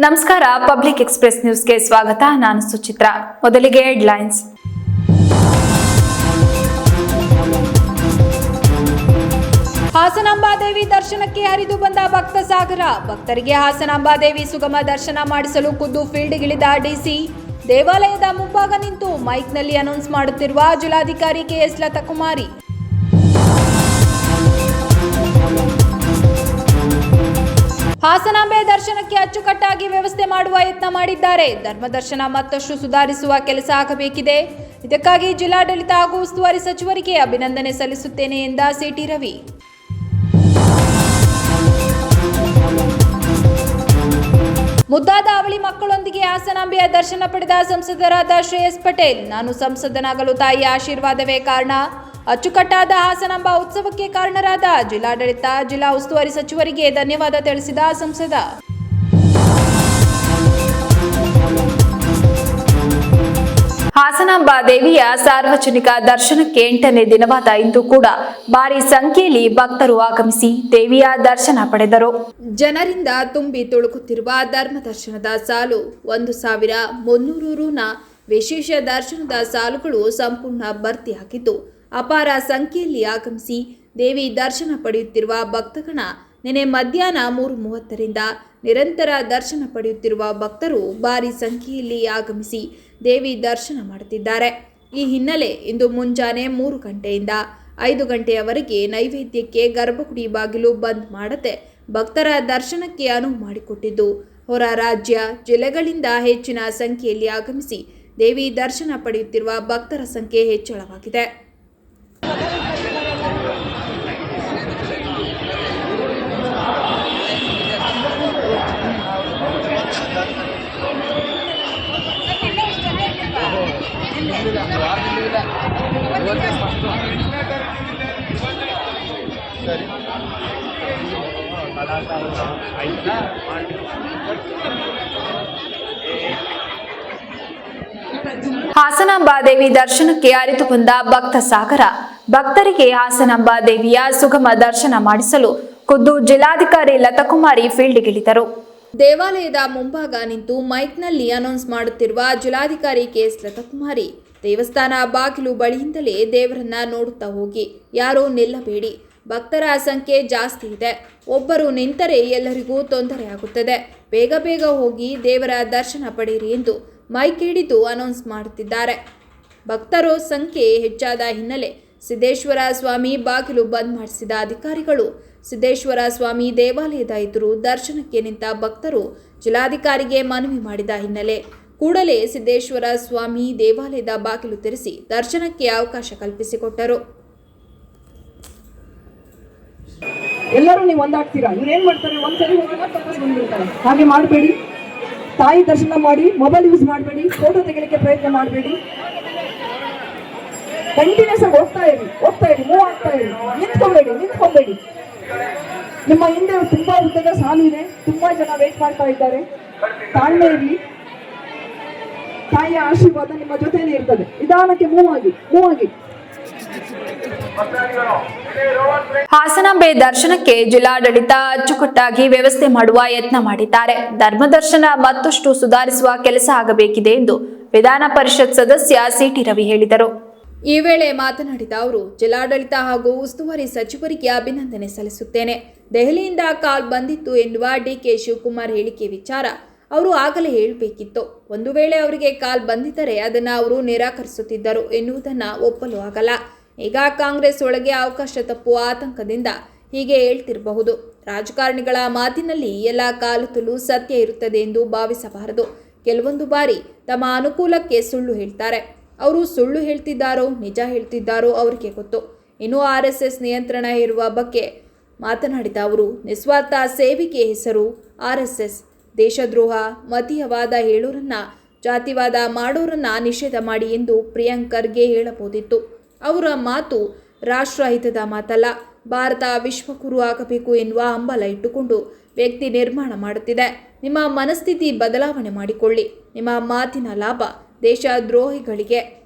ನಮಸ್ಕಾರ. Public express ನ್ಯೂಸ್ಗೆ ಸ್ವಾಗತ. ನಾನು ಸುಚಿತ್ರಾ. ಮೊದಲಿಗೆ ಹೆಡ್ಲೈನ್ಸ್. ಹಾಸನಾಂಬಾದೇವಿ ದರ್ಶನಕ್ಕೆ ಹರಿದು ಬಂದ ಭಕ್ತ ಸಾಗರ. ಭಕ್ತರಿಗೆ ಹಾಸನಾಂಬಾದೇವಿ ಸುಗಮ ದರ್ಶನ ಮಾಡಿಸಲು ಖುದ್ದು ಫೀಲ್ಡ್ಗಿಳಿದ ಡಿಸಿ. ದೇವಾಲಯದ ಮುಂಭಾಗ ನಿಂತು ಮೈಕ್ನಲ್ಲಿ ಅನೌನ್ಸ್ ಮಾಡುತ್ತಿರುವ ಜಿಲ್ಲಾಧಿಕಾರಿ ಕೆಎಸ್ ಲತಾಕುಮಾರಿ. ಹಾಸನಾಂಬೆ ದರ್ಶನಕ್ಕೆ ಅಚ್ಚುಕಟ್ಟಾಗಿ ವ್ಯವಸ್ಥೆ ಮಾಡುವ ಯತ್ನ ಮಾಡಿದ್ದಾರೆ. ಧರ್ಮದರ್ಶನ ಮತ್ತಷ್ಟು ಸುಧಾರಿಸುವ ಕೆಲಸ ಆಗಬೇಕಿದೆ. ಇದಕ್ಕಾಗಿ ಜಿಲ್ಲಾಡಳಿತ ಹಾಗೂ ಉಸ್ತುವಾರಿ ಸಚಿವರಿಗೆ ಅಭಿನಂದನೆ ಸಲ್ಲಿಸುತ್ತೇನೆ ಎಂದ ಸಿಟಿ ರವಿ. ಮುದ್ದಾದ ಅವಳಿ ಮಕ್ಕಳೊಂದಿಗೆ ಹಾಸನಾಂಬೆಯ ದರ್ಶನ ಪಡೆದ ಸಂಸದರಾದ ಶ್ರೇಯಸ್ ಪಟೇಲ್. ನಾನು ಸಂಸದನಾಗಲು ತಾಯಿಯ ಆಶೀರ್ವಾದವೇ ಕಾರಣ. ಅಚ್ಚುಕಟ್ಟಾದ ಹಾಸನಾಂಬ ಉತ್ಸವಕ್ಕೆ ಕಾರಣರಾದ ಜಿಲ್ಲಾಡಳಿತ, ಜಿಲ್ಲಾ ಉಸ್ತುವಾರಿ ಸಚಿವರಿಗೆ ಧನ್ಯವಾದ ತಿಳಿಸಿದ ಸಂಸದ. ಹಾಸನಾಂಬ ದೇವಿಯ ಸಾರ್ವಜನಿಕ ದರ್ಶನಕ್ಕೆ 8ನೇ ದಿನವಾದ ಇಂದು ಕೂಡ ಭಾರಿ ಸಂಖ್ಯೆಯಲ್ಲಿ ಭಕ್ತರು ಆಗಮಿಸಿ ದೇವಿಯ ದರ್ಶನ ಪಡೆದರು. ಜನರಿಂದ ತುಂಬಿ ತುಳುಕುತ್ತಿರುವ ಧರ್ಮ ದರ್ಶನದ ಸಾಲು 1300 ರುನ ವಿಶೇಷ ದರ್ಶನದ ಸಾಲುಗಳು ಸಂಪೂರ್ಣ ಭರ್ತಿಯಾಗಿದ್ದು ಅಪಾರ ಸಂಖ್ಯೆಯಲ್ಲಿ ಆಗಮಿಸಿ ದೇವಿ ದರ್ಶನ ಪಡೆಯುತ್ತಿರುವ ಭಕ್ತಗಣ ನಿನ್ನೆ ಮಧ್ಯಾಹ್ನ 3:30ರಿಂದ ನಿರಂತರ ದರ್ಶನ ಪಡೆಯುತ್ತಿರುವ ಭಕ್ತರು ಭಾರಿ ಸಂಖ್ಯೆಯಲ್ಲಿ ಆಗಮಿಸಿ ದೇವಿ ದರ್ಶನ ಮಾಡುತ್ತಿದ್ದಾರೆ. ಈ ಹಿನ್ನೆಲೆ ಇಂದು ಮುಂಜಾನೆ 3 ಗಂಟೆಯಿಂದ 5 ಗಂಟೆಯವರೆಗೆ ನೈವೇದ್ಯಕ್ಕೆ ಗರ್ಭಗುಡಿ ಬಾಗಿಲು ಬಂದ್ ಮಾಡದೆ ಭಕ್ತರ ದರ್ಶನಕ್ಕೆ ಅನುವು ಮಾಡಿಕೊಟ್ಟಿದ್ದು ಹೊರ ರಾಜ್ಯ ಜಿಲ್ಲೆಗಳಿಂದ ಹೆಚ್ಚಿನ ಸಂಖ್ಯೆಯಲ್ಲಿ ಆಗಮಿಸಿ ದೇವಿ ದರ್ಶನ ಪಡೆಯುತ್ತಿರುವ ಭಕ್ತರ ಸಂಖ್ಯೆ ಹೆಚ್ಚಳವಾಗಿದೆ. ಹಾಸನಾಂಬ ದೇವಿ ದರ್ಶನಕ್ಕೆ ಹರಿದು ಬಂದ ಭಕ್ತ ಸಾಗರ. ಭಕ್ತರಿಗೆ ಹಾಸನಾಂಬ ದೇವಿಯ ಸುಗಮ ದರ್ಶನ ಮಾಡಿಸಲು ಖುದ್ದು ಜಿಲ್ಲಾಧಿಕಾರಿ ಲತಾಕುಮಾರಿ ಫೀಲ್ಡ್ಗಿಳಿದರು. ದೇವಾಲಯದ ಮುಂಭಾಗ ನಿಂತು ಮೈಕ್ನಲ್ಲಿ ಅನೌನ್ಸ್ ಮಾಡುತ್ತಿರುವ ಜಿಲ್ಲಾಧಿಕಾರಿ ಕೆಎಸ್ ಲತಾಕುಮಾರಿ, ದೇವಸ್ಥಾನ ಬಾಗಿಲು ಬಳಿಯಿಂದಲೇ ದೇವರನ್ನ ನೋಡುತ್ತಾ ಹೋಗಿ, ಯಾರೂ ನಿಲ್ಲಬೇಡಿ. ಭಕ್ತರ ಸಂಖ್ಯೆ ಜಾಸ್ತಿ ಇದೆ. ಒಬ್ಬರು ನಿಂತರೆ ಎಲ್ಲರಿಗೂ ತೊಂದರೆ ಆಗುತ್ತದೆ. ಬೇಗ ಬೇಗ ಹೋಗಿ ದೇವರ ದರ್ಶನ ಪಡೆಯಿರಿ ಎಂದು ಮೈಕ್ ಹಿಡಿದು ಅನೌನ್ಸ್ ಮಾಡುತ್ತಿದ್ದಾರೆ. ಭಕ್ತರು ಸಂಖ್ಯೆ ಹೆಚ್ಚಾದ ಹಿನ್ನೆಲೆ ಸಿದ್ದೇಶ್ವರ ಸ್ವಾಮಿ ಬಾಗಿಲು ಬಂದ್ ಮಾಡಿಸಿದ ಅಧಿಕಾರಿಗಳು. ಸಿದ್ದೇಶ್ವರ ಸ್ವಾಮಿ ದೇವಾಲಯದ ಎದುರು ದರ್ಶನಕ್ಕೆ ನಿಂತ ಭಕ್ತರು ಜಿಲ್ಲಾಧಿಕಾರಿಗೆ ಮನವಿ ಮಾಡಿದ ಹಿನ್ನೆಲೆ ಕೂಡಲೇ ಸಿದ್ದೇಶ್ವರ ಸ್ವಾಮಿ ದೇವಾಲಯದ ಬಾಗಿಲು ತೆರೆಸಿ ದರ್ಶನಕ್ಕೆ ಅವಕಾಶ ಕಲ್ಪಿಸಿಕೊಟ್ಟರು. ಎಲ್ಲರೂ ನೀವು ಒಂದಾಗ್ತೀರಾ. ಇವ್ರೇನ್ ಮಾಡ್ತಾರೆ, ಒಂದ್ಸರಿ ಹೋಗಿ ಮತ್ತೆ ಬಂದ್ಬಿಡ್ತಾರೆ. ಹಾಗೆ ಮಾಡಬೇಡಿ. ತಾಯಿ ದರ್ಶನ ಮಾಡಿ, ಮೊಬೈಲ್ ಯೂಸ್ ಮಾಡಬೇಡಿ, ಫೋಟೋ ತೆಗಿಲಿಕ್ಕೆ ಪ್ರಯತ್ನ ಮಾಡಬೇಡಿ. ಕಂಟಿನ್ಯೂಸ್ ಆಗಿ ಹೋಗ್ತಾ ಇರಿ, ಮೂವ್ ಆಗ್ತಾ ಇರಿ. ನಿಂತ್ಕೊಬೇಡಿ. ನಿಮ್ಮ ಹಿಂದೆ ತುಂಬಾ ಉದ್ದದ ಸಾಲು ಇದೆ. ತುಂಬಾ ಜನ ವೇಟ್ ಮಾಡ್ತಾ ಇದ್ದಾರೆ. ತಾಳ್ಮೆ ಇರಲಿ. ತಾಯಿಯ ಆಶೀರ್ವಾದ ನಿಮ್ಮ ಜೊತೆಯಲ್ಲಿ ಇರ್ತದೆ. ನಿಧಾನಕ್ಕೆ ಮೂವ್ ಆಗಿ. ಹಾಸನಾಂಬೆ ದರ್ಶನಕ್ಕೆ ಜಿಲ್ಲಾಡಳಿತ ಅಚ್ಚುಕಟ್ಟಾಗಿ ವ್ಯವಸ್ಥೆ ಮಾಡುವ ಯತ್ನ ಮಾಡಿದ್ದಾರೆ. ಧರ್ಮದರ್ಶನ ಮತ್ತಷ್ಟು ಸುಧಾರಿಸುವ ಕೆಲಸ ಆಗಬೇಕಿದೆ ಎಂದು ವಿಧಾನ ಪರಿಷತ್ ಸದಸ್ಯ ಸಿಟಿ ರವಿ ಹೇಳಿದರು. ಈ ವೇಳೆ ಮಾತನಾಡಿದ ಅವರು, ಜಿಲ್ಲಾಡಳಿತ ಹಾಗೂ ಉಸ್ತುವಾರಿ ಸಚಿವರಿಗೆ ಅಭಿನಂದನೆ ಸಲ್ಲಿಸುತ್ತೇನೆ. ದೆಹಲಿಯಿಂದ ಕಾಲ್ ಬಂದಿತ್ತು ಎನ್ನುವ ಡಿಕೆ ಶಿವಕುಮಾರ್ ಹೇಳಿಕೆ ವಿಚಾರ ಅವರು ಆಗಲೇ ಹೇಳಬೇಕಿತ್ತು. ಒಂದು ವೇಳೆ ಅವರಿಗೆ ಕಾಲ್ ಬಂದಿದ್ದರೆ ಅದನ್ನು ಅವರು ನಿರಾಕರಿಸುತ್ತಿದ್ದರು ಎನ್ನುವುದನ್ನು ಒಪ್ಪಲು ಆಗಲ್ಲ. ಈಗ ಕಾಂಗ್ರೆಸ್ ಒಳಗೆ ಅವಕಾಶ ತಪ್ಪುವ ಆತಂಕದಿಂದ ಹೀಗೆ ಹೇಳ್ತಿರಬಹುದು. ರಾಜಕಾರಣಿಗಳ ಮಾತಿನಲ್ಲಿ ಎಲ್ಲ ಕಾಲದಲ್ಲೂ ಸತ್ಯ ಇರುತ್ತದೆ ಎಂದು ಭಾವಿಸಬಾರದು. ಕೆಲವೊಂದು ಬಾರಿ ತಮ್ಮ ಅನುಕೂಲಕ್ಕೆ ಸುಳ್ಳು ಹೇಳ್ತಾರೆ. ಅವರು ಸುಳ್ಳು ಹೇಳ್ತಿದ್ದಾರೋ ನಿಜ ಹೇಳ್ತಿದ್ದಾರೋ ಅವರಿಗೆ ಗೊತ್ತು. ಇನ್ನು RSS ನಿಯಂತ್ರಣ ಇರುವ ಬಗ್ಗೆ ಮಾತನಾಡಿದ ಅವರು, ನಿಸ್ವಾರ್ಥ ಸೇವೆಗೆ ಹೆಸರು RSS. ದೇಶದ್ರೋಹ, ಮತೀಯವಾದ ಹೇಳೋರನ್ನ, ಜಾತಿವಾದ ಮಾಡೋರನ್ನ ನಿಷೇಧ ಮಾಡಿ ಎಂದು ಪ್ರಿಯಾಂಕ್ ಖರ್ಗೆ ಹೇಳಬಹುದಿತ್ತು. ಅವರ ಮಾತು ರಾಷ್ಟ್ರಹಿತದ ಮಾತಲ್ಲ. ಭಾರತ ವಿಶ್ವಗುರು ಆಗಬೇಕು ಎನ್ನುವ ಹಂಬಲ ಇಟ್ಟುಕೊಂಡು ವ್ಯಕ್ತಿ ನಿರ್ಮಾಣ ಮಾಡುತ್ತಿದೆ. ನಿಮ್ಮ ಮನಸ್ಥಿತಿ ಬದಲಾವಣೆ ಮಾಡಿಕೊಳ್ಳಿ. ನಿಮ್ಮ ಮಾತಿನ ಲಾಭ ದೇಶ ದ್ರೋಹಿಗಳಿಗೆ,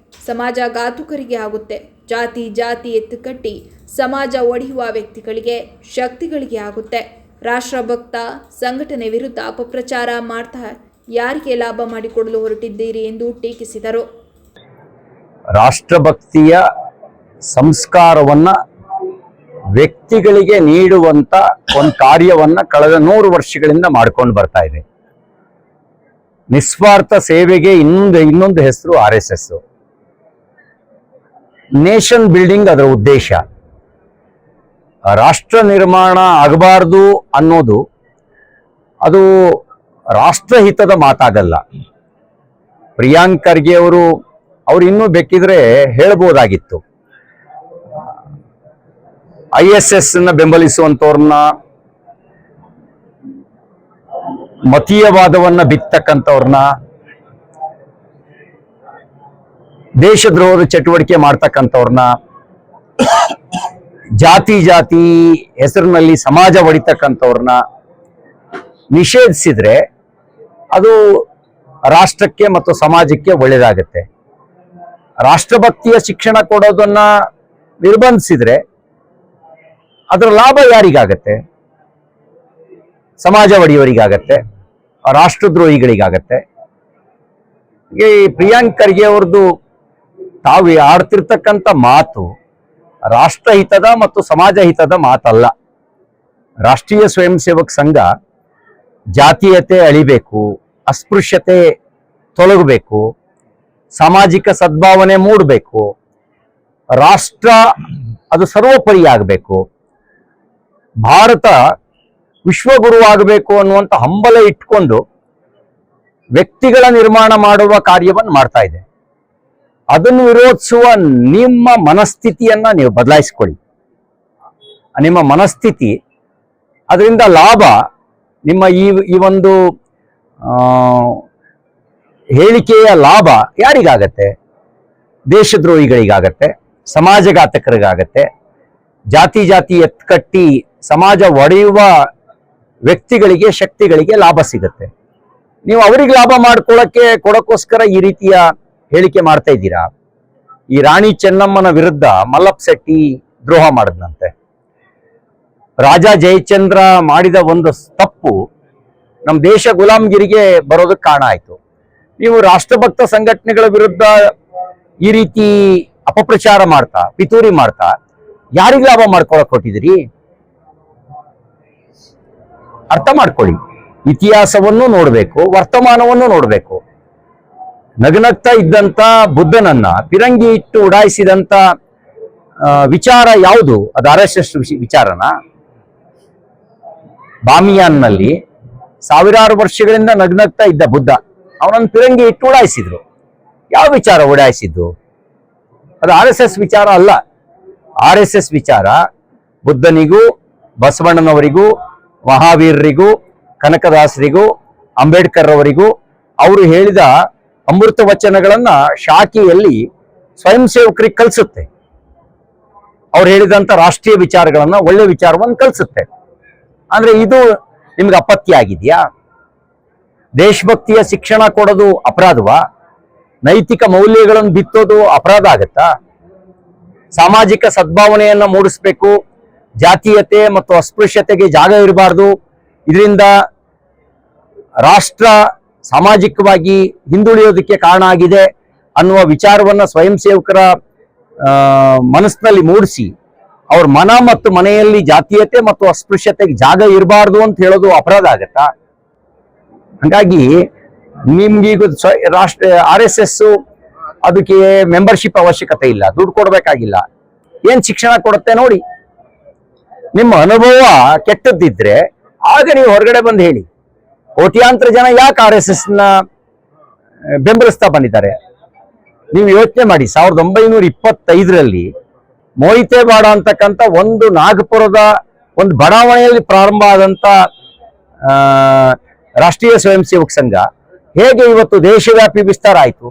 ಸಮಾಜಘಾತುಕರಿಗೆ ಆಗುತ್ತೆ. ಜಾತಿ ಎತ್ತುಕಟ್ಟಿ ಸಮಾಜ ಒಡೆಯುವ ವ್ಯಕ್ತಿಗಳಿಗೆ, ಶಕ್ತಿಗಳಿಗೆ ಆಗುತ್ತೆ. ರಾಷ್ಟ್ರಭಕ್ತ ಸಂಘಟನೆ ವಿರುದ್ಧ ಅಪಪ್ರಚಾರ ಮಾಡ್ತಾ ಯಾರಿಗೆ ಲಾಭ ಮಾಡಿಕೊಡಲು ಹೊರಟಿದ್ದೀರಿ ಎಂದು ಟೀಕಿಸಿದರು. ರಾಷ್ಟ್ರಭಕ್ತಿಯ ಸಂಸ್ಕಾರವನ್ನ ವ್ಯಕ್ತಿಗಳಿಗೆ ನೀಡುವಂತ ಒಂದು ಕಾರ್ಯವನ್ನ ಕಳೆದ 100 ವರ್ಷಗಳಿಂದ ಮಾಡ್ಕೊಂಡು ಬರ್ತಾ ಇದೆ. ನಿಸ್ವಾರ್ಥ ಸೇವೆಗೆ ಇನ್ನೊಂದು ಹೆಸರು RSS. ನೇಷನ್ ಬಿಲ್ಡಿಂಗ್ ಅದರ ಉದ್ದೇಶ. ರಾಷ್ಟ್ರ ನಿರ್ಮಾಣ ಆಗಬಾರ್ದು ಅನ್ನೋದು ಅದು ರಾಷ್ಟ್ರಹಿತದ ಮಾತಾಗಲ್ಲ. ಪ್ರಿಯಾಂಕ್ ಖರ್ಗೆ ಅವರು ಇನ್ನೂ ಬೇಕಿದ್ರೆ ಹೇಳ್ಬೋದಾಗಿತ್ತು. ISS ಬೆಂಬಲಿಸುವಂತವ್ರನ್ನ, ಮತೀಯವಾದವನ್ನ ಬಿತ್ತಕ್ಕಂಥವ್ರನ್ನ, ದೇಶದ್ರೋಹದ ಚಟುವಟಿಕೆ ಮಾಡ್ತಕ್ಕಂಥವ್ರನ್ನ, ಜಾತಿ ಹೆಸರಿನಲ್ಲಿ ಸಮಾಜ ಒಡಿತಕ್ಕಂಥವ್ರನ್ನ ನಿಷೇಧಿಸಿದ್ರೆ ಅದು ರಾಷ್ಟ್ರಕ್ಕೆ ಮತ್ತು ಸಮಾಜಕ್ಕೆ ಒಳ್ಳೆಯದಾಗತ್ತೆ. ರಾಷ್ಟ್ರಭಕ್ತಿಯ ಶಿಕ್ಷಣ ಕೊಡೋದನ್ನ ನಿರ್ಬಂಧಿಸಿದ್ರೆ ಅದರ ಲಾಭ ಯಾರಿಗಾಗತ್ತೆ? ಸಮಾಜ ಒಡೆಯವರಿಗಾಗತ್ತೆ, ರಾಷ್ಟ್ರದ್ರೋಹಿಗಳಿಗಾಗತ್ತೆ. ಈ ಪ್ರಿಯಾಂಕ್ ಖರ್ಗೆ ಅವ್ರದ್ದು ತಾವು ಆಡ್ತಿರ್ತಕ್ಕಂಥ ಮಾತು ರಾಷ್ಟ್ರಹಿತದ ಮತ್ತು ಸಮಾಜ ಹಿತದ ಮಾತಲ್ಲ. ರಾಷ್ಟ್ರೀಯ ಸ್ವಯಂ ಸೇವಕ ಸಂಘ ಜಾತೀಯತೆ ಅಳಿಬೇಕು, ಅಸ್ಪೃಶ್ಯತೆ ತೊಲಗಬೇಕು, ಸಾಮಾಜಿಕ ಸದ್ಭಾವನೆ ಮೂಡಬೇಕು, ರಾಷ್ಟ್ರ ಅದು ಸರ್ವೋಪರಿ ಆಗಬೇಕು, ಭಾರತ ವಿಶ್ವಗುರು ಆಗಬೇಕು ಅನ್ನುವಂಥ ಹಂಬಲ ಇಟ್ಕೊಂಡು ವ್ಯಕ್ತಿಗಳ ನಿರ್ಮಾಣ ಮಾಡುವ ಕಾರ್ಯವನ್ನು ಮಾಡ್ತಾ ಇದೆ. ಅದನ್ನು ವಿರೋಧಿಸುವ ನಿಮ್ಮ ಮನಸ್ಥಿತಿಯನ್ನ ನೀವು ಬದಲಾಯಿಸ್ಕೊಳ್ಳಿ. ನಿಮ್ಮ ಮನಸ್ಥಿತಿ, ಅದರಿಂದ ಲಾಭ ನಿಮ್ಮ ಈ ಒಂದು ಹೇಳಿಕೆಯ ಲಾಭ ಯಾರಿಗಾಗತ್ತೆ? ದೇಶದ್ರೋಹಿಗಳಿಗಾಗತ್ತೆ, ಸಮಾಜಘಾತಕರಿಗಾಗತ್ತೆ, ಜಾತಿ ಎತ್ಕಟ್ಟಿ ಸಮಾಜ ಒಡೆಯುವ ವ್ಯಕ್ತಿಗಳಿಗೆ, ಶಕ್ತಿಗಳಿಗೆ ಲಾಭ ಸಿಗತ್ತೆ. ನೀವು ಅವರಿಗೆ ಲಾಭ ಕೊಡಕ್ಕೋಸ್ಕರ ಈ ರೀತಿಯ ಹೇಳಿಕೆ ಮಾಡ್ತಾ ಇದ್ದೀರಾ. ಈ ರಾಣಿ ಚೆನ್ನಮ್ಮನ ವಿರುದ್ಧ ಮಲ್ಲಪ್ಪ ಶೆಟ್ಟಿ ದ್ರೋಹ ಮಾಡಿದ್ನಂತೆ. ರಾಜಾ ಜಯಚಂದ್ರ ಮಾಡಿದ ಒಂದು ತಪ್ಪು ನಮ್ಮ ದೇಶ ಗುಲಾಮ್ಗಿರಿಗೆ ಬರೋದಕ್ಕೆ ಕಾರಣ ಆಯ್ತು. ನೀವು ರಾಷ್ಟ್ರಭಕ್ತ ಸಂಘಟನೆಗಳ ವಿರುದ್ಧ ಈ ರೀತಿ ಅಪಪ್ರಚಾರ ಮಾಡ್ತಾ, ಪಿತೂರಿ ಮಾಡ್ತಾ ಯಾರಿಗೆ ಲಾಭ ಮಾಡ್ಕೊಳಕ್ ಕೊಟ್ಟಿದ್ದೀರಿ? ಅರ್ಥ ಮಾಡ್ಕೊಳ್ಳಿ. ಇತಿಹಾಸವನ್ನು ನೋಡ್ಬೇಕು, ವರ್ತಮಾನವನ್ನು ನೋಡ್ಬೇಕು. ನಗನಗ್ತಾ ಇದ್ದಂತ ಬುದ್ಧನನ್ನ ಫಿರಂಗಿ ಇಟ್ಟು ಉಡಾಯಿಸಿದಂತ ವಿಚಾರ ಯಾವುದು? ಅದು RSS ವಿಚಾರನ? ಬಾಮಿಯಾನ್ನಲ್ಲಿ ಸಾವಿರಾರು ವರ್ಷಗಳಿಂದ ನಗ್ನಗ್ತಾ ಇದ್ದ ಬುದ್ಧ, ಅವನನ್ನು ಫಿರಂಗಿ ಇಟ್ಟು ಉಡಾಯಿಸಿದ್ರು. ಯಾವ ವಿಚಾರ ಉಡಾಯಿಸಿದ್ದು? ಅದು RSS ವಿಚಾರ ಅಲ್ಲ. RSS ವಿಚಾರ ಬುದ್ಧನಿಗೂ, ಬಸವಣ್ಣನವರಿಗೂ, ಮಹಾವೀರರಿಗೂ, ಕನಕದಾಸರಿಗೂ, ಅಂಬೇಡ್ಕರ್ ಅವರಿಗೂ ಅವರು ಹೇಳಿದ ಅಮೃತ ವಚನಗಳನ್ನ ಶಾಖೆಯಲ್ಲಿ ಸ್ವಯಂ ಸೇವಕರಿಗೆ ಕಲಿಸುತ್ತೆ. ಅವ್ರು ಹೇಳಿದಂತ ರಾಷ್ಟ್ರೀಯ ವಿಚಾರಗಳನ್ನ, ಒಳ್ಳೆ ವಿಚಾರವನ್ನು ಕಲಿಸುತ್ತೆ. ಅಂದ್ರೆ ಇದು ನಿಮ್ಗೆ ಅಪತ್ಯ ಆಗಿದೆಯಾ? ದೇಶಭಕ್ತಿಯ ಶಿಕ್ಷಣ ಕೊಡೋದು ಅಪರಾಧವಾ? ನೈತಿಕ ಮೌಲ್ಯಗಳನ್ನು ಬಿತ್ತೋದು ಅಪರಾಧ ಆಗತ್ತಾ? ಸಾಮಾಜಿಕ ಸದ್ಭಾವನೆಯನ್ನ ಮೂಡಿಸ್ಬೇಕು, ಜಾತೀಯತೆ ಮತ್ತು ಅಸ್ಪೃಶ್ಯತೆಗೆ ಜಾಗ ಇರಬಾರ್ದು, ಇದರಿಂದ ರಾಷ್ಟ್ರ ಸಾಮಾಜಿಕವಾಗಿ ಹಿಂದುಳಿಯೋದಕ್ಕೆ ಕಾರಣ ಆಗಿದೆ ಅನ್ನುವ ವಿಚಾರವನ್ನ ಸ್ವಯಂ ಸೇವಕರ ಮನಸ್ಸಿನಲ್ಲಿ ಮೂಡಿಸಿ ಅವ್ರ ಮನ ಮತ್ತು ಮನೆಯಲ್ಲಿ ಜಾತೀಯತೆ ಮತ್ತು ಅಸ್ಪೃಶ್ಯತೆಗೆ ಜಾಗ ಇರಬಾರ್ದು ಅಂತ ಹೇಳೋದು ಅಪರಾಧ ಆಗತ್ತಾ? ಹಾಗಾಗಿ ನಿಮ್ಗೀಗ RSS ಅದಕ್ಕೆ ಮೆಂಬರ್ಶಿಪ್ ಅವಶ್ಯಕತೆ ಇಲ್ಲ, ದುಡ್ಡು ಕೊಡ್ಬೇಕಾಗಿಲ್ಲ. ಏನ್ ಶಿಕ್ಷಣ ಕೊಡುತ್ತೆ ನೋಡಿ. ನಿಮ್ಮ ಅನುಭವ ಕೆಟ್ಟದ್ದಿದ್ರೆ ಆಗ ನೀವು ಹೊರಗಡೆ ಬಂದು ಹೇಳಿ. ಕೋಟ್ಯಾಂತರ ಜನ ಯಾಕೆ RSS ಬೆಂಬಲಿಸ್ತಾ ಬಂದಿದ್ದಾರೆ? ನೀವು ಯೋಚನೆ ಮಾಡಿ. 1925ರಲ್ಲಿ ಮೋಹಿತೇವಾಡ ಅಂತಕ್ಕಂಥ ಒಂದು ನಾಗಪುರದ ಒಂದು ಬಡಾವಣೆಯಲ್ಲಿ ಪ್ರಾರಂಭ ಆದಂತ ರಾಷ್ಟ್ರೀಯ ಸ್ವಯಂ ಸೇವಕ ಸಂಘ ಹೇಗೆ ಇವತ್ತು ದೇಶವ್ಯಾಪಿ ವಿಸ್ತಾರ ಆಯಿತು?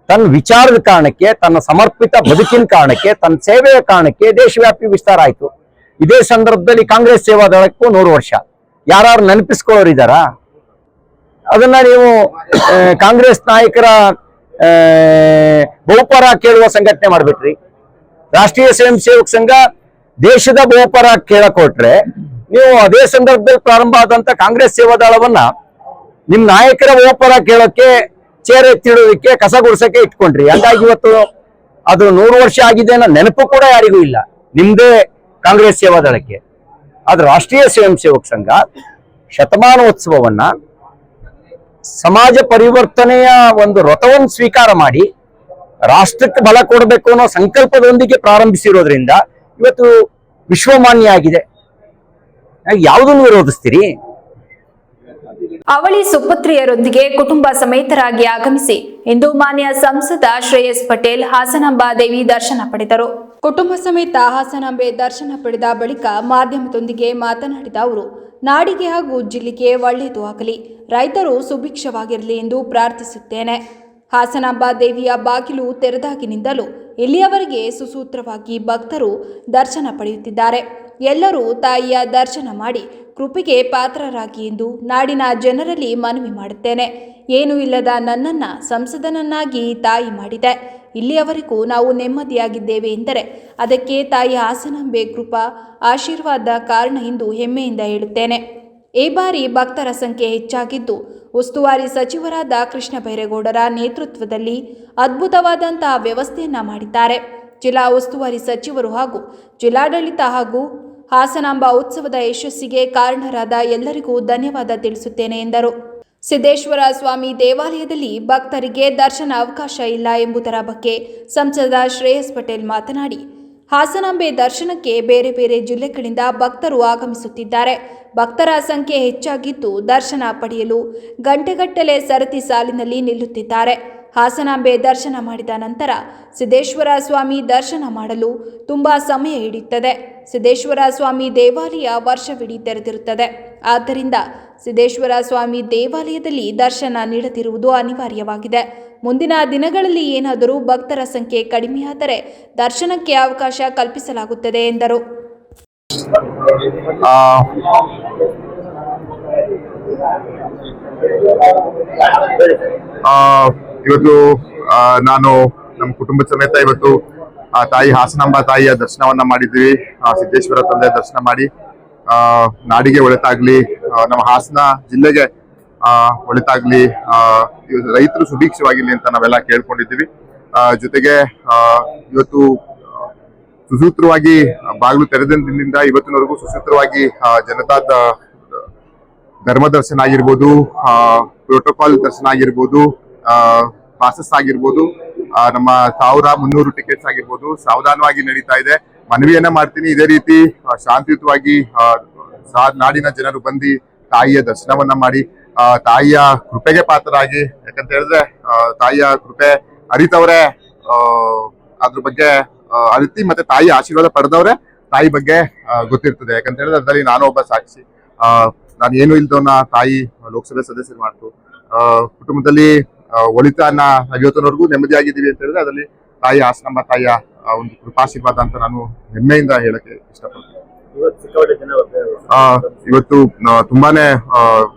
ತನ್ನ ವಿಚಾರದ ಕಾರಣಕ್ಕೆ, ತನ್ನ ಸಮರ್ಪಿತ ಬದುಕಿನ ಕಾರಣಕ್ಕೆ, ತನ್ನ ಸೇವೆಯ ಕಾರಣಕ್ಕೆ ದೇಶವ್ಯಾಪಿ ವಿಸ್ತಾರ ಆಯಿತು. ಇದೇ ಸಂದರ್ಭದಲ್ಲಿ ಕಾಂಗ್ರೆಸ್ ಸೇವಾದಳಕ್ಕೂ 100 ವರ್ಷ. ಯಾರು ನೆನಪಿಸ್ಕೊಳ್ಳೋರಿದ್ದಾರಾ? ಅದನ್ನ ನೀವು ಕಾಂಗ್ರೆಸ್ ನಾಯಕರ ಬಹುಪರ ಕೇಳುವ ಸಂಘಟನೆ ಮಾಡ್ಬಿಟ್ರಿ. ರಾಷ್ಟ್ರೀಯ ಸ್ವಯಂ ಸೇವಕ ಸಂಘ ದೇಶದ ಬಹುಪರ ಕೇಳಕೊಟ್ರೆ ನೀವು ಅದೇ ಸಂದರ್ಭದಲ್ಲಿ ಪ್ರಾರಂಭ ಆದಂತ ಕಾಂಗ್ರೆಸ್ ಸೇವಾದಳವನ್ನ ನಿಮ್ ನಾಯಕರ ಓಪರ ಕೇಳೋಕೆ ಚೇರ್ ಎತ್ತಿಡೋದಕ್ಕೆ ಕಸ ಗುಡ್ಸಕ್ಕೆ ಇಟ್ಕೊಂಡ್ರಿ. ಹಂಗಾಗಿ ಇವತ್ತು ಅದು 100 ವರ್ಷ ಆಗಿದೆ ಅನ್ನೋ ನೆನಪು ಕೂಡ ಯಾರಿಗೂ ಇಲ್ಲ ನಿಮ್ದೇ ಕಾಂಗ್ರೆಸ್ ಸೇವಾದಳಕ್ಕೆ. ಆದ್ರೆ ರಾಷ್ಟ್ರೀಯ ಸ್ವಯಂ ಸೇವಕ ಸಂಘ ಶತಮಾನೋತ್ಸವವನ್ನ ಸಮಾಜ ಪರಿವರ್ತನೆಯ ಒಂದು ರಥವನ್ನು ಸ್ವೀಕಾರ ಮಾಡಿ ರಾಷ್ಟ್ರಕ್ಕೆ ಬಲ ಕೊಡಬೇಕು ಅನ್ನೋ ಸಂಕಲ್ಪದೊಂದಿಗೆ ಪ್ರಾರಂಭಿಸಿರೋದ್ರಿಂದ ಇವತ್ತು ವಿಶ್ವಮಾನ್ಯ ಆಗಿದೆ. ಯಾವುದನ್ನು ವಿರೋಧಿಸ್ತೀರಿ? ಅವಳಿ ಸುಪುತ್ರಿಯರೊಂದಿಗೆ ಕುಟುಂಬ ಸಮೇತರಾಗಿ ಆಗಮಿಸಿ ಇಂದು ಮಾನ್ಯ ಸಂಸದ ಶ್ರೇಯಸ್ ಪಟೇಲ್ ಹಾಸನಾಂಬಾ ದೇವಿ ದರ್ಶನ ಪಡೆದರು. ಕುಟುಂಬ ಸಮೇತ ಹಾಸನಾಂಬೆ ದರ್ಶನ ಪಡೆದ ಬಳಿಕ ಮಾಧ್ಯಮದೊಂದಿಗೆ ಮಾತನಾಡಿದ ಅವರು, ನಾಡಿಗೆ ಹಾಗೂ ಜಿಲ್ಲೆಗೆ ಒಳ್ಳೆಯದು ಆಗಲಿ, ರೈತರು ಸುಭಿಕ್ಷವಾಗಿರಲಿ ಎಂದು ಪ್ರಾರ್ಥಿಸುತ್ತೇನೆ. ಹಾಸನಾಂಬಾ ದೇವಿಯ ಬಾಗಿಲು ತೆರೆದಾಗಿನಿಂದಲೂ ಇಲ್ಲಿಯವರೆಗೆ ಸುಸೂತ್ರವಾಗಿ ಭಕ್ತರು ದರ್ಶನ ಪಡೆಯುತ್ತಿದ್ದಾರೆ. ಎಲ್ಲರೂ ತಾಯಿಯ ದರ್ಶನ ಮಾಡಿ ಕೃಪೆಗೆ ಪಾತ್ರರಾಗಿ ಎಂದು ನಾಡಿನ ಜನರಲ್ಲಿ ಮನವಿ ಮಾಡುತ್ತೇನೆ. ಏನೂ ಇಲ್ಲದ ನನ್ನನ್ನು ಸಂಸದನನ್ನಾಗಿ ತಾಯಿ ಮಾಡಿದೆ. ಇಲ್ಲಿಯವರೆಗೂ ನಾವು ನೆಮ್ಮದಿಯಾಗಿದ್ದೇವೆ ಎಂದರೆ ಅದಕ್ಕೆ ತಾಯಿ ಹಾಸನಾಂಬೆ ಕೃಪಾ ಆಶೀರ್ವಾದ ಕಾರಣ ಎಂದು ಹೆಮ್ಮೆಯಿಂದ ಹೇಳುತ್ತೇನೆ. ಈ ಬಾರಿ ಭಕ್ತರ ಸಂಖ್ಯೆ ಹೆಚ್ಚಾಗಿದ್ದು ಉಸ್ತುವಾರಿ ಸಚಿವರಾದ ಕೃಷ್ಣ ಬೈರೇಗೌಡರ ನೇತೃತ್ವದಲ್ಲಿ ಅದ್ಭುತವಾದಂತಹ ವ್ಯವಸ್ಥೆಯನ್ನ ಮಾಡಿದ್ದಾರೆ. ಜಿಲ್ಲಾ ಉಸ್ತುವಾರಿ ಸಚಿವರು ಹಾಗೂ ಜಿಲ್ಲಾಡಳಿತ ಹಾಗೂ ಹಾಸನಾಂಬಾ ಉತ್ಸವದ ಯಶಸ್ಸಿಗೆ ಕಾರಣರಾದ ಎಲ್ಲರಿಗೂ ಧನ್ಯವಾದ ತಿಳಿಸುತ್ತೇನೆ ಎಂದರು. ಸಿದ್ದೇಶ್ವರ ಸ್ವಾಮಿ ದೇವಾಲಯದಲ್ಲಿ ಭಕ್ತರಿಗೆ ದರ್ಶನ ಅವಕಾಶ ಇಲ್ಲ ಎಂಬುದರ ಬಗ್ಗೆ ಸಂಸದ ಶ್ರೇಯಸ್ ಪಟೇಲ್ ಮಾತನಾಡಿ, ಹಾಸನಾಂಬೆ ದರ್ಶನಕ್ಕೆ ಬೇರೆ ಬೇರೆ ಜಿಲ್ಲೆಗಳಿಂದ ಭಕ್ತರು ಆಗಮಿಸುತ್ತಿದ್ದಾರೆ. ಭಕ್ತರ ಸಂಖ್ಯೆ ಹೆಚ್ಚಾಗಿದ್ದು ದರ್ಶನ ಪಡೆಯಲು ಗಂಟೆಗಟ್ಟಲೆ ಸರತಿ ಸಾಲಿನಲ್ಲಿ ನಿಲ್ಲುತ್ತಿದ್ದಾರೆ. ಹಾಸನಾಂಬೆ ದರ್ಶನ ಮಾಡಿದ ನಂತರ ಸಿದ್ದೇಶ್ವರ ಸ್ವಾಮಿ ದರ್ಶನ ಮಾಡಲು ತುಂಬ ಸಮಯ ಹಿಡಿಯುತ್ತದೆ. ಸಿದ್ದೇಶ್ವರ ಸ್ವಾಮಿ ದೇವಾಲಯ ವರ್ಷವಿಡೀ ತೆರೆದಿರುತ್ತದೆ. ಆದ್ದರಿಂದ ಸಿದ್ದೇಶ್ವರ ಸ್ವಾಮಿ ದೇವಾಲಯದಲ್ಲಿ ದರ್ಶನ ನೀಡದಿರುವುದು ಅನಿವಾರ್ಯವಾಗಿದೆ. ಮುಂದಿನ ದಿನಗಳಲ್ಲಿ ಏನಾದರೂ ಭಕ್ತರ ಸಂಖ್ಯೆ ಕಡಿಮೆಯಾದರೆ ದರ್ಶನಕ್ಕೆ ಅವಕಾಶ ಕಲ್ಪಿಸಲಾಗುತ್ತದೆ ಎಂದರು. ಇವತ್ತು ನಾನು ನಮ್ಮ ಕುಟುಂಬ ಸಮೇತ ಇವತ್ತು ತಾಯಿ ಹಾಸನಾಂಬಾ ತಾಯಿಯ ದರ್ಶನವನ್ನ ಮಾಡಿದ್ವಿ. ಸಿದ್ದೇಶ್ವರ ತಂದೆ ದರ್ಶನ ಮಾಡಿ ನಾಡಿಗೆ ಒಳಿತಾಗ್ಲಿ, ನಮ್ಮ ಹಾಸನ ಜಿಲ್ಲೆಗೆ ಒಳಿತಾಗ್ಲಿ, ರೈತರು ಸುಭಿಕ್ಷವಾಗಿರ್ಲಿ ಅಂತ ನಾವೆಲ್ಲ ಕೇಳ್ಕೊಂಡಿದ್ದೀವಿ. ಜೊತೆಗೆ ಇವತ್ತು ಸುಸೂತ್ರವಾಗಿ ಬಾಗಿಲು ತೆರೆದಿನಿಂದ ಇವತ್ತಿನವರೆಗೂ ಸುಸೂತ್ರವಾಗಿ ಜನತಾ ಧರ್ಮ ದರ್ಶನ ಆಗಿರ್ಬೋದು, ಪ್ರೋಟೋಕಾಲ್ ದರ್ಶನ ಆಗಿರ್ಬೋದು, ಪಾಸಸ್ ಆಗಿರ್ಬೋದು, ನಮ್ಮ 1300 ಟಿಕೆಟ್ಸ್ ಆಗಿರ್ಬೋದು ಸಾವಧಾನವಾಗಿ ನಡೀತಾ ಇದೆ. ಮನವಿಯನ್ನ ಮಾಡ್ತೀನಿ, ಇದೇ ರೀತಿ ಶಾಂತಿಯುತವಾಗಿ ನಾಡಿನ ಜನರು ಬಂದು ತಾಯಿಯ ದರ್ಶನವನ್ನ ಮಾಡಿ ತಾಯಿಯ ಕೃಪೆಗೆ ಪಾತ್ರರಾಗಿ, ಯಾಕಂತ ಹೇಳಿದ್ರೆ ತಾಯಿಯ ಕೃಪೆ ಅರಿತವ್ರೆ ಅದ್ರ ಬಗ್ಗೆ ಅರಿತಿ ಮತ್ತೆ ತಾಯಿ ಆಶೀರ್ವಾದ ಪಡೆದವ್ರೆ ತಾಯಿ ಬಗ್ಗೆ ಗೊತ್ತಿರ್ತದೆ. ಯಾಕಂತ ಹೇಳಿದ್ರೆ ಅದರಲ್ಲಿ ನಾನು ಒಬ್ಬ ಸಾಕ್ಷಿ. ನಾನು ಏನು ಇಲ್ದವನ್ನ ತಾಯಿ ಲೋಕಸಭೆ ಸದಸ್ಯರು ಮಾಡ್ತು, ಕುಟುಂಬದಲ್ಲಿ ಒಳಿತನ್ನ ಇವತ್ತಿನವರೆಗೂ ನೆಮ್ಮದಿಯಾಗಿದ್ದೀವಿ ಅಂತ ಹೇಳಿದ್ರೆ ಅದರಲ್ಲಿ ತಾಯಿ ಹಾಸನಾಂಬಾ ತಾಯಿಯ ಒಂದು ಕೃಪಾಶೀರ್ವಾದ ಅಂತ ನಾನು ಹೆಮ್ಮೆಯಿಂದ ಹೇಳಕ್ಕೆ ಇಷ್ಟಪಡ್ತೀನಿ. ಇವತ್ತು ತುಂಬಾನೇ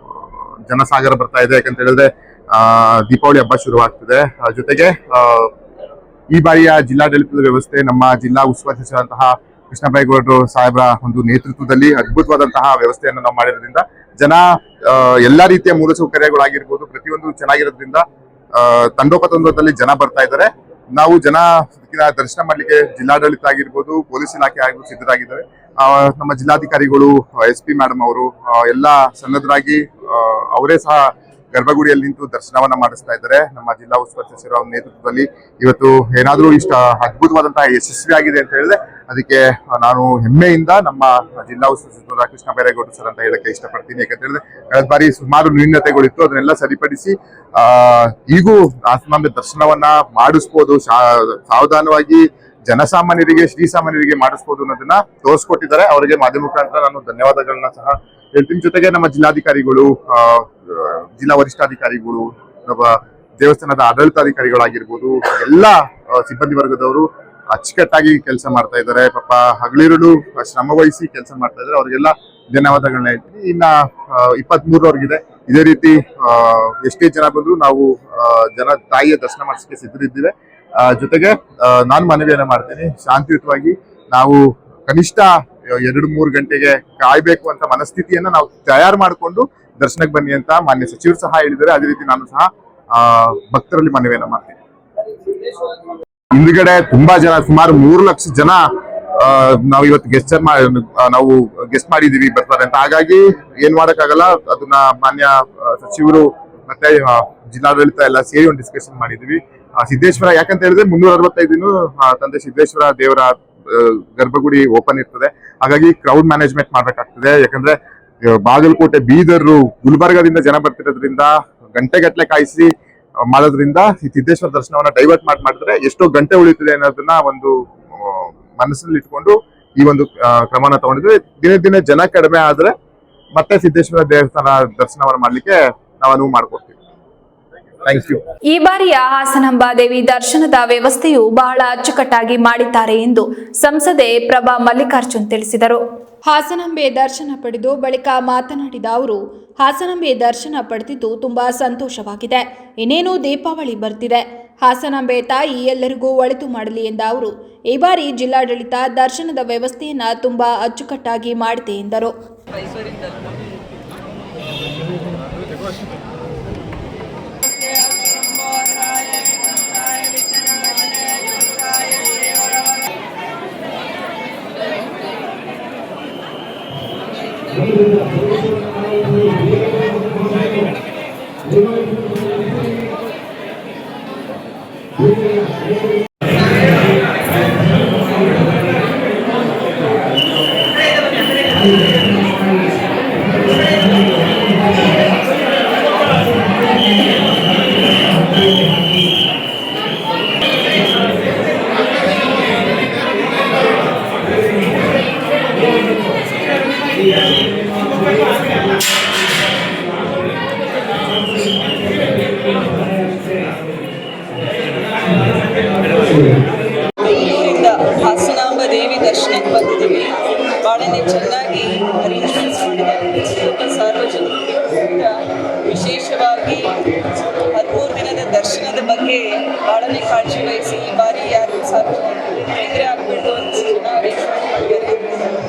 ಜನಸಾಗರ ಬರ್ತಾ ಇದೆ. ಯಾಕಂತ ಹೇಳಿದ್ರೆ ದೀಪಾವಳಿ ಹಬ್ಬ ಶುರುವಾಗ್ತಿದೆ. ಜೊತೆಗೆ ಈ ಬಾರಿಯ ಜಿಲ್ಲಾಡಳಿತದ ವ್ಯವಸ್ಥೆ ನಮ್ಮ ಜಿಲ್ಲಾ ಉಸ್ತುವಾರಿ ಸಚಿವರಾದಂತಹ ಕೃಷ್ಣ ಬೈರೇಗೌಡರು ಸಾಹೇಬರ ಒಂದು ನೇತೃತ್ವದಲ್ಲಿ ಅದ್ಭುತವಾದಂತಹ ವ್ಯವಸ್ಥೆಯನ್ನು ನಾವು ಮಾಡಿರೋದ್ರಿಂದ ಜನ ಎಲ್ಲಾ ರೀತಿಯ ಮೂಲಸೌಕರ್ಯಗಳಾಗಿರ್ಬೋದು ಪ್ರತಿಯೊಂದು ಚೆನ್ನಾಗಿರೋದ್ರಿಂದ ತಂಡೋಪತಂಡದಲ್ಲಿ ಜನ ಬರ್ತಾ ಇದ್ದಾರೆ. ನಾವು ಜನ ದರ್ಶನ ಮಾಡ್ಲಿಕ್ಕೆ ಜಿಲ್ಲಾಡಳಿತ ಆಗಿರ್ಬೋದು, ಪೊಲೀಸ್ ಇಲಾಖೆ ಆಗಿರ್ಬೋದು ಸಿದ್ಧರಾಗಿದ್ದಾರೆ. ನಮ್ಮ ಜಿಲ್ಲಾಧಿಕಾರಿಗಳು, SP ಮೇಡಮ್ ಅವರು ಎಲ್ಲಾ ಸನ್ನದ್ಧರಾಗಿ ಅವರೇ ಸಹ ಗರ್ಭಗುಡಿಯಲ್ಲಿ ನಿಂತು ದರ್ಶನವನ್ನ ಮಾಡಿಸ್ತಾ ಇದ್ದಾರೆ. ನಮ್ಮ ಜಿಲ್ಲಾ ಉಸ್ತುವಾರಿ ಸಚಿವರ ನೇತೃತ್ವದಲ್ಲಿ ಇವತ್ತು ಏನಾದ್ರೂ ಇಷ್ಟ ಅದ್ಭುತವಾದಂತಹ ಯಶಸ್ವಿ ಆಗಿದೆ ಅಂತ ಹೇಳಿದ್ರೆ ಅದಕ್ಕೆ ನಾನು ಹೆಮ್ಮೆಯಿಂದ ನಮ್ಮ ಜಿಲ್ಲಾ ಉಸ್ತುವಾರಿ ಸಚಿವರ ಕೃಷ್ಣ ಬೈರೇಗೌಡ ಸರ್ ಅಂತ ಹೇಳಕ್ಕೆ ಇಷ್ಟಪಡ್ತೀನಿ. ಯಾಕಂತ ಹೇಳಿದ್ರೆ ಕಳೆದ ಬಾರಿ ಸುಮಾರು ನ್ಯೂನತೆಗಳಿತ್ತು, ಅದನ್ನೆಲ್ಲ ಸರಿಪಡಿಸಿ ಈಗೂ ಹಾಸನಾಂಬೆ ದರ್ಶನವನ್ನ ಮಾಡಿಸ್ಬೋದು, ಸಾವಧಾನವಾಗಿ ಜನಸಾಮಾನ್ಯರಿಗೆ ಶ್ರೀಸಾಮಾನ್ಯರಿಗೆ ಮಾಡಿಸ್ಬೋದು ಅನ್ನೋದನ್ನ ತೋರಿಸ್ಕೊಟ್ಟಿದ್ದಾರೆ. ಅವರಿಗೆ ಮಾಧ್ಯಮ ಮುಖಾಂತರ ನಾನು ಧನ್ಯವಾದಗಳನ್ನ ಸಹ ಹೇಳ್ತೀನಿ. ಜೊತೆಗೆ ನಮ್ಮ ಜಿಲ್ಲಾಧಿಕಾರಿಗಳು, ಜಿಲ್ಲಾ ವರಿಷ್ಠಾಧಿಕಾರಿಗಳು, ನಮ್ಮ ದೇವಸ್ಥಾನದ ಆಡಳಿತಾಧಿಕಾರಿಗಳಾಗಿರ್ಬೋದು ಎಲ್ಲ ಸಿಬ್ಬಂದಿ ವರ್ಗದವರು ಅಚ್ಚುಕಟ್ಟಾಗಿ ಕೆಲಸ ಮಾಡ್ತಾ ಇದ್ದಾರೆ. ಪಾಪ ಹಗಲಿರುಳು ಶ್ರಮ ವಹಿಸಿ ಕೆಲಸ ಮಾಡ್ತಾ ಇದ್ದಾರೆ. ಅವರಿಗೆಲ್ಲ ಧನ್ಯವಾದಗಳನ್ನ ಹೇಳ್ತೀನಿ. ಇನ್ನ 23ರವರೆಗಿದೆ. ಇದೇ ರೀತಿ ಎಷ್ಟೇ ಜನ ಬಂದ್ರು ನಾವು ತಾಯಿಯ ದರ್ಶನ ಮಾಡಿಸಕ್ಕೆ ಸಿದ್ಧರಿದ್ದೇವೆ. ಜೊತೆಗೆ ನಾನು ಮನವಿಯನ್ನ ಮಾಡ್ತೀನಿ, ಶಾಂತಿಯುತವಾಗಿ ನಾವು ಕನಿಷ್ಠ 2-3 ಗಂಟೆಗೆ ಕಾಯ್ಬೇಕು ಅಂತ ಮನಸ್ಥಿತಿಯನ್ನ ನಾವು ತಯಾರು ಮಾಡಿಕೊಂಡು ದರ್ಶನಕ್ಕೆ ಬನ್ನಿ ಅಂತ ಮಾನ್ಯ ಸಚಿವರು ಸಹ ಹೇಳಿದ್ದಾರೆ. ಅದೇ ರೀತಿ ನಾನು ಸಹ ಭಕ್ತರಲ್ಲಿ ಮನವಿಯನ್ನ ಮಾಡ್ತೀನಿ. ಹಿಂದ್ಗಡೆ ತುಂಬಾ ಜನ, ಸುಮಾರು 3 ಲಕ್ಷ ಜನ ನಾವು ಇವತ್ತು ನಾವು ಗೆಸ್ಟ್ ಮಾಡಿದೀವಿ ಬರ್ತಾರೆ ಅಂತ. ಹಾಗಾಗಿ ಏನ್ ಮಾಡಕ್ಕಾಗಲ್ಲ, ಅದನ್ನ ಮಾನ್ಯ ಸಚಿವರು ಮತ್ತೆ ಜಿಲ್ಲಾಡಳಿತ ಎಲ್ಲ ಸೇರಿ ಒಂದು ಡಿಸ್ಕಷನ್ ಮಾಡಿದ್ವಿ. ಸಿದ್ದೇಶ್ವರ ಯಾಕಂತ ಹೇಳಿದ್ರೆ 365 ದಿನ ತಂದೆ ಸಿದ್ದೇಶ್ವರ ದೇವರ ಗರ್ಭಗುಡಿ ಓಪನ್ ಇರ್ತದೆ. ಹಾಗಾಗಿ ಕ್ರೌಡ್ ಮ್ಯಾನೇಜ್ಮೆಂಟ್ ಮಾಡ್ಬೇಕಾಗ್ತದೆ. ಯಾಕಂದ್ರೆ ಬಾಗಲಕೋಟೆ, ಬೀದರ್, ಗುಲ್ಬರ್ಗದಿಂದ ಜನ ಬರ್ತಿರೋದ್ರಿಂದ ಗಂಟೆಗಟ್ಟಲೆ ಕಾಯಿಸಿ ಮಾಡೋದ್ರಿಂದ ಸಿದ್ದೇಶ್ವರ ದರ್ಶನವನ್ನ ಡೈವರ್ಟ್ ಮಾಡಿದ್ರೆ ಎಷ್ಟೋ ಗಂಟೆ ಉಳಿತದೆ ಅನ್ನೋದನ್ನ ಒಂದು ಮನಸ್ಸಲ್ಲಿ ಇಟ್ಕೊಂಡು ಈ ಒಂದು ಕ್ರಮನ ತಗೊಂಡಿದ್ವಿ. ದಿನೇ ದಿನೇ ಜನ ಕಡಿಮೆ ಆದ್ರೆ ಮತ್ತೆ ಸಿದ್ದೇಶ್ವರ ದೇವಸ್ಥಾನ ದರ್ಶನವನ್ನ ಮಾಡ್ಲಿಕ್ಕೆ ನಾವು ಅನುವು ಮಾಡ್ಕೊಡ್ತೀವಿ. Thank you. ಈ ಬಾರಿಯ ಹಾಸನಾಂಬಾದೇವಿ ದರ್ಶನದ ವ್ಯವಸ್ಥೆಯು ಬಹಳ ಅಚ್ಚುಕಟ್ಟಾಗಿ ಮಾಡಿದ್ದಾರೆ ಎಂದು ಸಂಸದೆ ಪ್ರಭಾ ಮಲ್ಲಿಕಾರ್ಜುನ್ ತಿಳಿಸಿದರು. ಹಾಸನಾಂಬೆ ದರ್ಶನ ಪಡೆದು ಬಳಿಕ ಮಾತನಾಡಿದ ಅವರು, ಹಾಸನಾಂಬೆ ದರ್ಶನ ಪಡೆದಿದ್ದು ತುಂಬಾ ಸಂತೋಷವಾಗಿದೆ. ಇನ್ನೇನು ದೀಪಾವಳಿ ಬರ್ತಿದೆ. ಹಾಸನಾಂಬೆ ತಾಯಿ ಎಲ್ಲರಿಗೂ ಒಳಿತು ಮಾಡಲಿ ಎಂದ ಅವರು, ಈ ಬಾರಿ ಜಿಲ್ಲಾಡಳಿತ ದರ್ಶನದ ವ್ಯವಸ್ಥೆಯನ್ನ ತುಂಬಾ ಅಚ್ಚುಕಟ್ಟಾಗಿ ಮಾಡಿದೆ ಎಂದರು. ಬೆಂಗಳೂರಿಂದ ಹಾಸನಾಂಬ ದೇವಿ ದರ್ಶನಕ್ಕೆ ಬಂದಿದ್ದೀವಿ. ಭಾಳನೇ ಚೆನ್ನಾಗಿ ಅರೇಂಜ್ಮೆಂಟ್ಸ್ ಮಾಡಿದ್ದಾರೆ. ಸಾರ್ವಜನಿಕರು ವಿಶೇಷವಾಗಿ 13 ದಿನದ ದರ್ಶನದ ಬಗ್ಗೆ ಭಾಳನೇ ಕಾಳಜಿ ವಹಿಸಿ ಈ ಬಾರಿ ಯಾರು ಸಾರ್ವಜನಿಕರು ತೊಂದರೆ ಆಗಬೇಕು ಅಂತ ಜನ ಅರೇಂಜ್ಮೆಂಟ್ ಮಾಡಿದ್ದಾರೆ.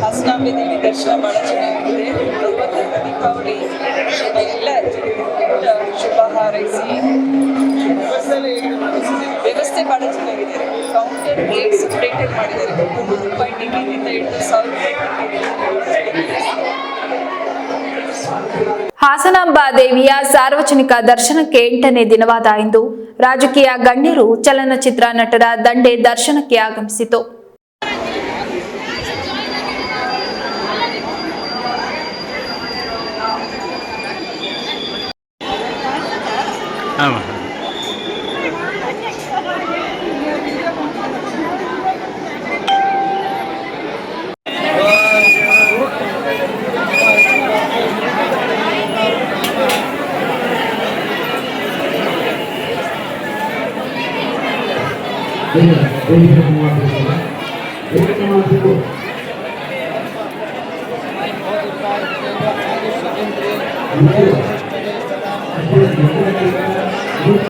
ಹಾಸನಾಂಬೆ ದೇವಿ ದರ್ಶನ ಭಾಳ ಚೆನ್ನಾಗಿದೆ. 50ನೇ ದೀಪಾವಳಿ ಎಲ್ಲ ಶುಭ ಹಾರೈಸಿ. ವ್ಯವಸ್ಥೆ ಭಾಳ ಚೆನ್ನಾಗಿದೆ. ಕೌಂಟರ್ ಗೇಟ್ ಸಪ್ರೇಟೆಡ್ ಮಾಡಿದ್ದಾರೆ. 300 ರೂಪಾಯಿ ಟಿಕೆಟಿಂದ ಹಿಡಿದು 1000 ಹಾಸನಾಂಬಾ ದೇವಿಯ ಸಾರ್ವಜನಿಕ ದರ್ಶನಕ್ಕೆ 8ನೇ ದಿನವಾದ ಇಂದು ರಾಜಕೀಯ ಗಣ್ಯರು, ಚಲನಚಿತ್ರ ನಟರ ದಂಡೆ ದರ್ಶನಕ್ಕೆ ಆಗಮಿಸಿತು.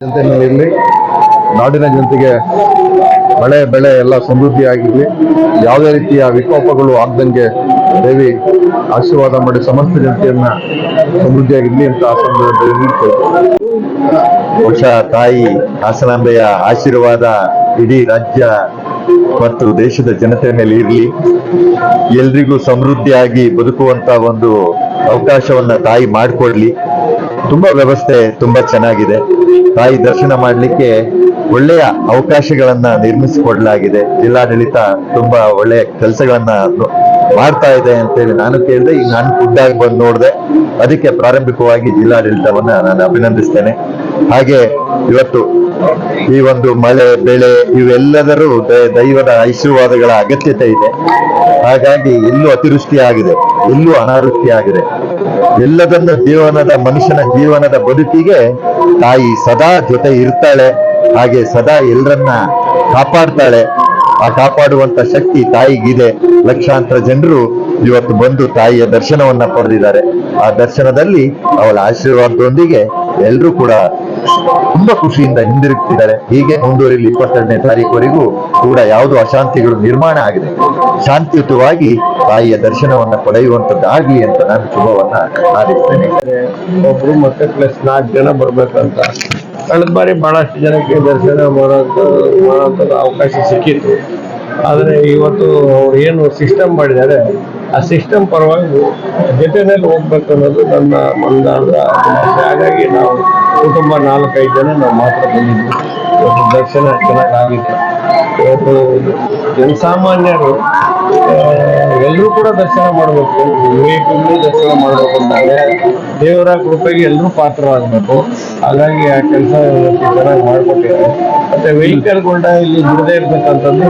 ಜನತೆಯಲ್ಲಿ ನಾಡಿನ ಜನತೆಗೆ ಮಳೆ ಬೆಳೆ ಎಲ್ಲ ಸಮೃದ್ಧಿಯಾಗಿರಲಿ, ಯಾವುದೇ ರೀತಿಯ ವಿಕೋಪಗಳು ಆಗದಂಗೆ ದೇವಿ ಆಶೀರ್ವಾದ ಮಾಡಿ ಸಮಸ್ತ ಜನತೆಯನ್ನ ಸಮೃದ್ಧಿಯಾಗಿರ್ಲಿ ಅಂತ ಆ ಸಂದರ್ಭದಲ್ಲಿ ಬಹುಶಃ ತಾಯಿ ಹಾಸನಾಂಬೆಯ ಆಶೀರ್ವಾದ ಇಡೀ ರಾಜ್ಯ ಮತ್ತು ದೇಶದ ಜನತೆಯ ಮೇಲೆ ಇರಲಿ. ಎಲ್ರಿಗೂ ಸಮೃದ್ಧಿಯಾಗಿ ಬದುಕುವಂತ ಒಂದು ಅವಕಾಶವನ್ನ ತಾಯಿ ಮಾಡಿಕೊಡ್ಲಿ. ತುಂಬಾ ವ್ಯವಸ್ಥೆ ತುಂಬಾ ಚೆನ್ನಾಗಿದೆ. ತಾಯಿ ದರ್ಶನ ಮಾಡಲಿಕ್ಕೆ ಒಳ್ಳೆಯ ಅವಕಾಶಗಳನ್ನ ನಿರ್ಮಿಸಿಕೊಡ್ಲಾಗಿದೆ. ಜಿಲ್ಲಾಡಳಿತ ತುಂಬಾ ಒಳ್ಳೆಯ ಕೆಲಸಗಳನ್ನ ಮಾಡ್ತಾ ಇದೆ ಅಂತೇಳಿ ನಾನು ಕೇಳಿದೆ. ಈಗ ನಾನು ಖುದ್ದಾಗಿ ಬಂದು ನೋಡಿದೆ. ಅದಕ್ಕೆ ಪ್ರಾರಂಭಿಕವಾಗಿ ಜಿಲ್ಲಾಡಳಿತವನ್ನ ನಾನು ಅಭಿನಂದಿಸ್ತೇನೆ. ಹಾಗೆ ಇವತ್ತು ಈ ಒಂದು ಮಳೆ ಬೆಳೆ ಇವೆಲ್ಲದರೂ ದೈವದ ಆಶೀರ್ವಾದಗಳ ಅಗತ್ಯತೆ ಇದೆ. ಹಾಗಾಗಿ ಎಲ್ಲೂ ಅತಿವೃಷ್ಟಿ ಆಗಿದೆ, ಎಲ್ಲೂ ಅನಾವೃಷ್ಟಿ ಆಗಿದೆ. ಎಲ್ಲದನ್ನ ಮನುಷ್ಯನ ಜೀವನದ ಬದುಕಿಗೆ ತಾಯಿ ಸದಾ ಜೊತೆ ಇರ್ತಾಳೆ. ಹಾಗೆ ಸದಾ ಎಲ್ಲರನ್ನ ಕಾಪಾಡ್ತಾಳೆ. ಆ ಕಾಪಾಡುವಂತ ಶಕ್ತಿ ತಾಯಿಗಿದೆ. ಲಕ್ಷಾಂತರ ಜನರು ಇವತ್ತು ಬಂದು ತಾಯಿಯ ದರ್ಶನವನ್ನ ಪಡೆದಿದ್ದಾರೆ. ಆ ದರ್ಶನದಲ್ಲಿ ಅವಳ ಆಶೀರ್ವಾದದೊಂದಿಗೆ ಎಲ್ಲರೂ ಕೂಡ ತುಂಬಾ ಖುಷಿಯಿಂದ ಹಿಂದಿರುಗ್ತಿದ್ದಾರೆ. ಹೀಗೆ ಮುಂದುವರಿಲಿ 22ನೇ ತಾರೀಕುವರೆಗೂ ಕೂಡ ಯಾವುದು ಅಶಾಂತಿಗಳು ನಿರ್ಮಾಣ ಆಗಿದೆ, ಶಾಂತಿಯುತವಾಗಿ ತಾಯಿಯ ದರ್ಶನವನ್ನ ಪಡೆಯುವಂತದ್ದಾಗ್ಲಿ ಅಂತ ನಾನು ಶುಭವನ್ನ ಹಾರೈಸ್ತೇನೆ. ಒಬ್ರು ಮತ್ತೆ ಪ್ಲಸ್ 4 ಜನ ಬರ್ಬೇಕಂತ ಕಳೆದ ಬಾರಿ ಬಹಳಷ್ಟು ಜನಕ್ಕೆ ದರ್ಶನ ಮಾಡೋಂಥದ್ದು ಅವಕಾಶ ಸಿಕ್ಕಿತ್ತು. ಆದರೆ ಇವತ್ತು ಅವ್ರು ಏನು ಸಿಸ್ಟಮ್ ಮಾಡಿದ್ದಾರೆ ಆ ಸಿಸ್ಟಮ್ ಪರವಾಗಿ ಜೊತೆಯಲ್ಲಿ ಹೋಗ್ಬೇಕು ಅನ್ನೋದು ನನ್ನ ಮಂದಾರದ ಆಸೆ. ಹಾಗಾಗಿ ನಾವು ಕುಟುಂಬ 4-5 ಜನ ನಾವು ಮಾತ್ರ ಬಂದಿದ್ವಿ. ಇವತ್ತು ದರ್ಶನ ಚೆನ್ನಾಗಾಗಿದೆ. ಇವತ್ತು ಜನಸಾಮಾನ್ಯರು ಎಲ್ಲರೂ ಕೂಡ ದರ್ಶನ ಮಾಡಬೇಕು, ವಿವೇಕಗಳು ದರ್ಶನ ಮಾಡಬೇಕು ಅಂತಾರೆ. ದೇವರ ಕೃಪೆಗೆ ಎಲ್ಲರೂ ಪಾತ್ರರಾಗಬೇಕು. ಹಾಗಾಗಿ ಆ ಕೆಲಸ ಚೆನ್ನಾಗಿ ಮಾಡಿಕೊಟ್ಟಿದ್ದಾರೆ. ಮತ್ತೆ ವೆಹಿಕಲ್ಗಳನ್ನ ಇಲ್ಲಿ ಬಿಡದೇ ಇರ್ತಕ್ಕಂಥದ್ದು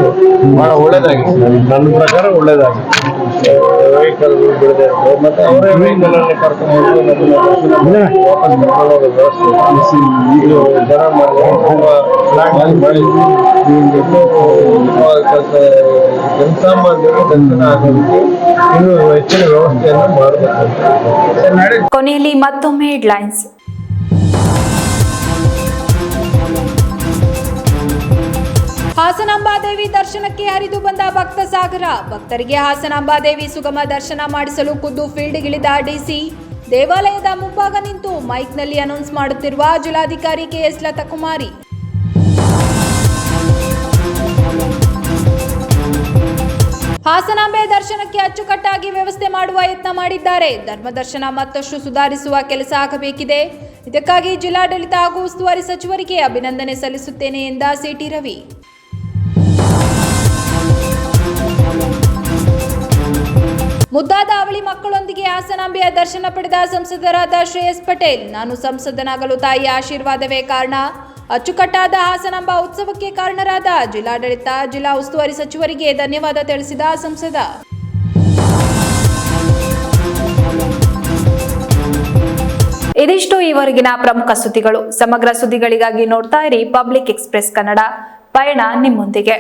ಬಹಳ ಒಳ್ಳೇದಾಗಿದೆ. ನನ್ನ ಪ್ರಕಾರ ಒಳ್ಳೇದಾಗಿದೆ. ವೆಹಿಕಲ್ ಬಿಡದೇ ಇರ್ತದೆ ಮತ್ತೆ ಅವರೇ ವೆಹಿಕಲ್ ಅಲ್ಲಿ ಕರ್ಕೊಂಡು ನಮ್ಮನ್ನ ವಾಪಸ್ ಕರ್ಕೊಂಡು ಹೋಗೋ ವ್ಯವಸ್ಥೆ ಇದು ಜನ ಮಾಡಿ ಜನಸಾಮಾನ್ಯರು ದರ್ಶನ ಆಗೋದಕ್ಕೆ ಇನ್ನೂ ಹೆಚ್ಚಿನ ವ್ಯವಸ್ಥೆಯನ್ನು ಮಾಡಬೇಕು. ಕೊನೆಯಲ್ಲಿ ಮತ್ತೊಮ್ಮೆ ಹೆಡ್ಲೈನ್ಸ್. ಹಾಸನಾಂಬಾದೇವಿ ದರ್ಶನಕ್ಕೆ ಹರಿದು ಬಂದ ಭಕ್ತ ಸಾಗರ. ಭಕ್ತರಿಗೆ ಹಾಸನಾಂಬಾದೇವಿ ಸುಗಮ ದರ್ಶನ ಮಾಡಿಸಲು ಖುದ್ದು ಫೀಲ್ಡ್ಗಿಳಿದ ಡಿಸಿ. ದೇವಾಲಯದ ಮುಂಭಾಗ ನಿಂತು ಮೈಕ್ನಲ್ಲಿ ಅನೌನ್ಸ್ ಮಾಡುತ್ತಿರುವ ಜಿಲ್ಲಾಧಿಕಾರಿ ಕೆಎಸ್ ಲತಾಕುಮಾರಿ. ಹಾಸನಾಂಬೆ ದರ್ಶನಕ್ಕೆ ಅಚ್ಚುಕಟ್ಟಾಗಿ ವ್ಯವಸ್ಥೆ ಮಾಡುವ ಯತ್ನ ಮಾಡಿದ್ದಾರೆ. ಧರ್ಮದರ್ಶನ ಮತ್ತಷ್ಟು ಸುಧಾರಿಸುವ ಕೆಲಸ ಆಗಬೇಕಿದೆ. ಇದಕ್ಕಾಗಿ ಜಿಲ್ಲಾಡಳಿತ ಹಾಗೂ ಉಸ್ತುವಾರಿ ಸಚಿವರಿಗೆ ಅಭಿನಂದನೆ ಸಲ್ಲಿಸುತ್ತೇನೆ ಎಂದ ಸಿಟಿ ರವಿ. ಮುದ್ದಾದ ಅವಳಿ ಮಕ್ಕಳೊಂದಿಗೆ ಹಾಸನಾಂಬೆಯ ದರ್ಶನ ಪಡೆದ ಸಂಸದರಾದ ಶ್ರೇಯಸ್ ಪಟೇಲ್. ನಾನು ಸಂಸದನಾಗಲು ತಾಯಿಯ ಆಶೀರ್ವಾದವೇ ಕಾರಣ. ಅಚ್ಚುಕಟ್ಟಾದ ಹಾಸನಾಂಬ ಉತ್ಸವಕ್ಕೆ ಕಾರಣರಾದ ಜಿಲ್ಲಾಡಳಿತ, ಜಿಲ್ಲಾ ಉಸ್ತುವಾರಿ ಸಚಿವರಿಗೆ ಧನ್ಯವಾದ ತಿಳಿಸಿದ ಸಂಸದ. ಇದಿಷ್ಟು ಈವರೆಗಿನ ಪ್ರಮುಖ ಸುದ್ದಿಗಳು. ಸಮಗ್ರ ಸುದ್ದಿಗಳಿಗಾಗಿ ನೋಡ್ತಾ ಇರಿ ಪಬ್ಲಿಕ್ ಎಕ್ಸ್‌ಪ್ರೆಸ್ ಕನ್ನಡ. ಪಯಣ ನಿಮ್ಮೊಂದಿಗೆ.